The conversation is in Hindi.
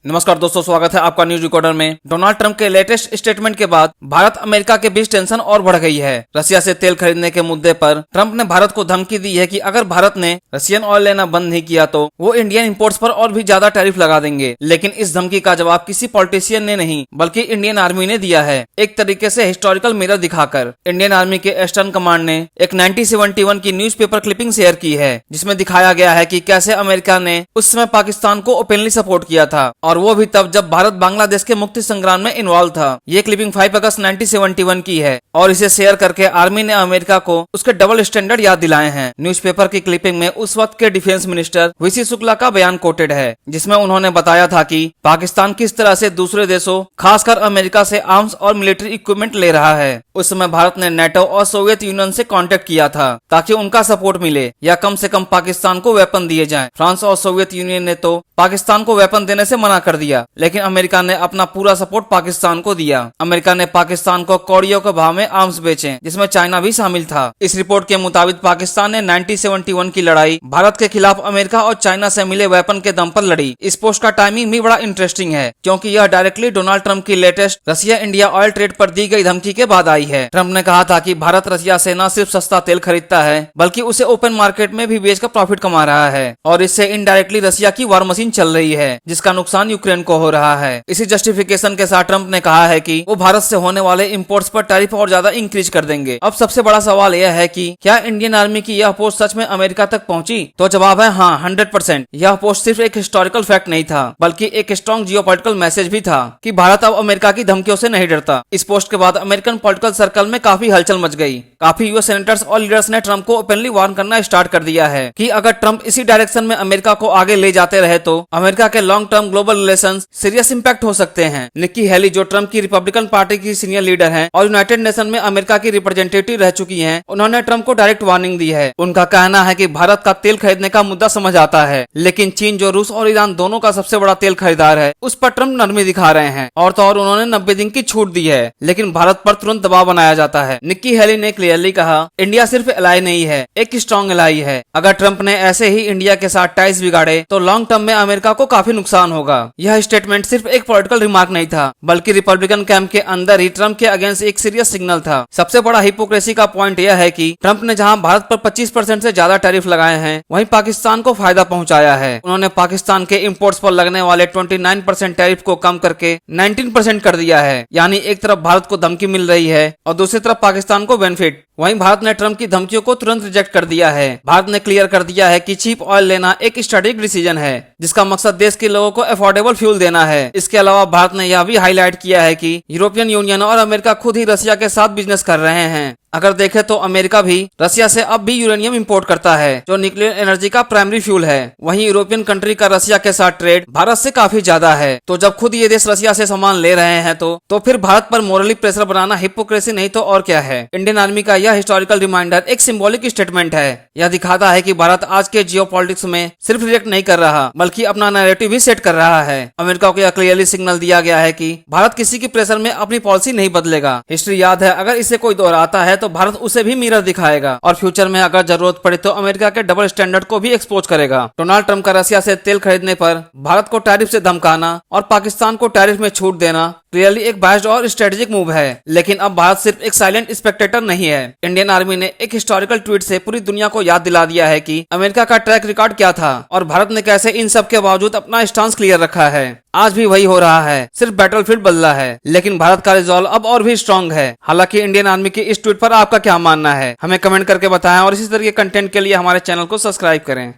नमस्कार दोस्तों, स्वागत है आपका न्यूज रिकॉर्डर में। डोनाल्ड ट्रंप के लेटेस्ट स्टेटमेंट के बाद भारत अमेरिका के बीच टेंशन और बढ़ गई है। रसिया से तेल खरीदने के मुद्दे पर ट्रंप ने भारत को धमकी दी है कि अगर भारत ने रशियन ऑयल लेना बंद नहीं किया तो वो इंडियन इंपोर्ट्स पर और भी ज्यादा टैरिफ लगा देंगे। लेकिन इस धमकी का जवाब किसी पॉलिटिशियन ने नहीं बल्कि इंडियन आर्मी ने दिया है, एक तरीके से हिस्टोरिकल मिरर दिखाकर। इंडियन आर्मी के ईस्टर्न कमांड ने एक 1971 की न्यूज़पेपर क्लिपिंग शेयर की है, जिसमें दिखाया गया है कि कैसे अमेरिका ने उस समय पाकिस्तान को ओपनली सपोर्ट किया था, और वो भी तब जब भारत बांग्लादेश के मुक्ति संग्राम में इन्वॉल्व था। ये क्लिपिंग 5 अगस्त 1971 की है और इसे शेयर करके आर्मी ने अमेरिका को उसके डबल स्टैंडर्ड याद दिलाए हैं। न्यूज़पेपर की क्लिपिंग में उस वक्त के डिफेंस मिनिस्टर वीसी शुक्ला का बयान कोटेड है, जिसमें उन्होंने बताया था कि पाकिस्तान किस तरह से दूसरे देशों खासकर अमेरिका से आर्म्स और मिलिट्री इक्विपमेंट ले रहा है। उस समय भारत ने नेटो और सोवियत यूनियन से कांटेक्ट किया था ताकि उनका सपोर्ट मिले या कम से कम पाकिस्तान को वेपन दिए जाएं। फ्रांस और सोवियत यूनियन ने तो पाकिस्तान को वेपन देने से मना कर दिया, लेकिन अमेरिका ने अपना पूरा सपोर्ट पाकिस्तान को दिया। अमेरिका ने पाकिस्तान को कौड़ियों के भाव में आर्म्स बेचे, जिसमें चाइना भी शामिल था। इस रिपोर्ट के मुताबिक पाकिस्तान ने 1971 की लड़ाई भारत के खिलाफ अमेरिका और चाइना से मिले वेपन के दम पर लड़ी। इस पोस्ट का टाइमिंग भी बड़ा इंटरेस्टिंग है, क्योंकि यह डायरेक्टली डोनाल्ड ट्रंप की latest Russia India oil trade पर दी गई धमकी के बाद आई है। ट्रंप ने कहा था कि भारत रसिया से न सिर्फ सस्ता तेल खरीदता है बल्कि उसे ओपन मार्केट में भी बेचकर प्रॉफिट कमा रहा है, और इससे इनडायरेक्टली रसिया की वार मशीन चल रही है, जिसका नुकसान यूक्रेन को हो रहा है। इसी जस्टिफिकेशन के साथ ट्रंप ने कहा है कि वो भारत से होने वाले इंपोर्ट्स पर टैरिफ और ज्यादा इंक्रीज कर देंगे। अब सबसे बड़ा सवाल यह है कि क्या इंडियन आर्मी की यह पोस्ट सच में अमेरिका तक पहुंची? तो जवाब है हाँ, 100%। यह पोस्ट सिर्फ एक हिस्टोरिकल फैक्ट नहीं था बल्कि एक स्ट्रॉन्ग जियोपॉलिटिकल मैसेज भी था कि भारत अब अमेरिका की धमकियों से नहीं डरता। इस पोस्ट के बाद अमेरिकन पॉलिटिकल सर्कल में काफी हलचल मच गई। काफी यूएस सेनेटर्स और लीडर्स ने ट्रंप को ओपनली वार्न करना स्टार्ट कर दिया है कि अगर ट्रंप इसी डायरेक्शन में अमेरिका को आगे ले जाते रहे तो अमेरिका के long term global relations serious impact हो सकते हैं। निक्की हेली, जो ट्रंप की रिपब्लिकन पार्टी की सीनियर लीडर हैं और यूनाइटेड नेशन में अमेरिका की रिप्रेजेंटेटिव रह चुकी हैं, उन्होंने ट्रंप को डायरेक्ट वार्निंग दी है। उनका कहना है कि भारत का तेल खरीदने का मुद्दा समझ आता है, लेकिन चीन, जो रूस और ईरान दोनों का सबसे बड़ा तेल खरीदार है, उस पर ट्रंप नरमी दिखा रहे हैं। और तो और उन्होंने 90 दिन की छूट दी है, लेकिन भारत पर तुरंत दबाव बनाया जाता है। निक्की हेली ने क्लियरली कहा, इंडिया सिर्फ एलाई नहीं है, एक स्ट्रॉन्ग एलाई है। अगर ट्रंप ने ऐसे ही इंडिया के साथ टाइज बिगाड़े तो लॉन्ग टर्म में अमेरिका को काफी नुकसान होगा। यह स्टेटमेंट सिर्फ एक पॉलिटिकल रिमार्क नहीं था बल्कि रिपब्लिकन कैंप के अंदर ही ट्रंप के अगेंस्ट एक सीरियस सिग्नल था। सबसे बड़ा हिपोक्रेसी का पॉइंट यह है कि ट्रंप ने जहां भारत पर 25% से ज्यादा टैरिफ लगाए हैं, वहीं पाकिस्तान को फायदा पहुंचाया है। उन्होंने पाकिस्तान के इंपोर्ट्स पर लगने वाले 29% टैरिफ को कम करके 19% कर दिया है। यानी एक तरफ भारत को धमकी मिल रही है और दूसरी तरफ पाकिस्तान को बेनिफिट। वहीं भारत ने ट्रंप की धमकियों को तुरंत रिजेक्ट कर दिया है। भारत ने क्लियर कर दिया है कि चीप ऑयल लेना एक स्ट्रेटेजिक डिसीजन है, जिसका मकसद देश के लोगों को अफोर्डेबल फ्यूल देना है। इसके अलावा भारत ने यह भी हाईलाइट किया है कि यूरोपियन यूनियन और अमेरिका खुद ही रसिया के साथ बिजनेस कर रहे हैं। अगर देखें तो अमेरिका भी रसिया से अब भी यूरेनियम इंपोर्ट करता है, जो न्यूक्लियर एनर्जी का प्राइमरी फ्यूल है। वहीं यूरोपियन कंट्री का रसिया के साथ ट्रेड भारत से काफी ज्यादा है। तो जब खुद ये देश रसिया से सामान ले रहे हैं तो फिर भारत पर मोरली प्रेशर बनाना हिपोक्रेसी नहीं तो और क्या है। इंडियन आर्मी का यह हिस्टोरिकल रिमाइंडर एक सिंबॉलिक स्टेटमेंट है। यह दिखाता है कि भारत आज के जियोपॉलिटिक्स में सिर्फ रिएक्ट नहीं कर रहा बल्कि अपना नैरेटिव भी सेट कर रहा है। अमेरिका को यह क्लियरली सिग्नल दिया गया है कि भारत किसी की प्रेशर में अपनी पॉलिसी नहीं बदलेगा। हिस्ट्री याद है, अगर इसे कोई दोहराता है तो भारत उसे भी मिरर दिखाएगा और फ्यूचर में अगर जरूरत पड़े तो अमेरिका के डबल स्टैंडर्ड को भी एक्सपोज करेगा। डोनाल्ड ट्रंप का रसिया से तेल खरीदने पर भारत को टैरिफ से धमकाना और पाकिस्तान को टैरिफ में छूट देना क्लियरली एक बायस्ड और स्ट्रेटेजिक मूव है। लेकिन अब भारत सिर्फ एक साइलेंट स्पेक्टेटर नहीं है। इंडियन आर्मी ने एक हिस्टोरिकल ट्वीट से पूरी दुनिया को याद दिला दिया है कि अमेरिका का ट्रैक रिकॉर्ड क्या था और भारत ने कैसे इन सब के बावजूद अपना स्टांस क्लियर रखा है। आज भी वही हो रहा है, सिर्फ बैटलफील्ड बदला है, लेकिन भारत का रिजॉल्व अब और भी स्ट्रांग है। हालांकि इंडियन आर्मी की इस ट्वीट पर आपका क्या मानना है, हमें कमेंट करके बताएं और इसी तरह के कंटेंट के लिए हमारे चैनल को सब्सक्राइब करें।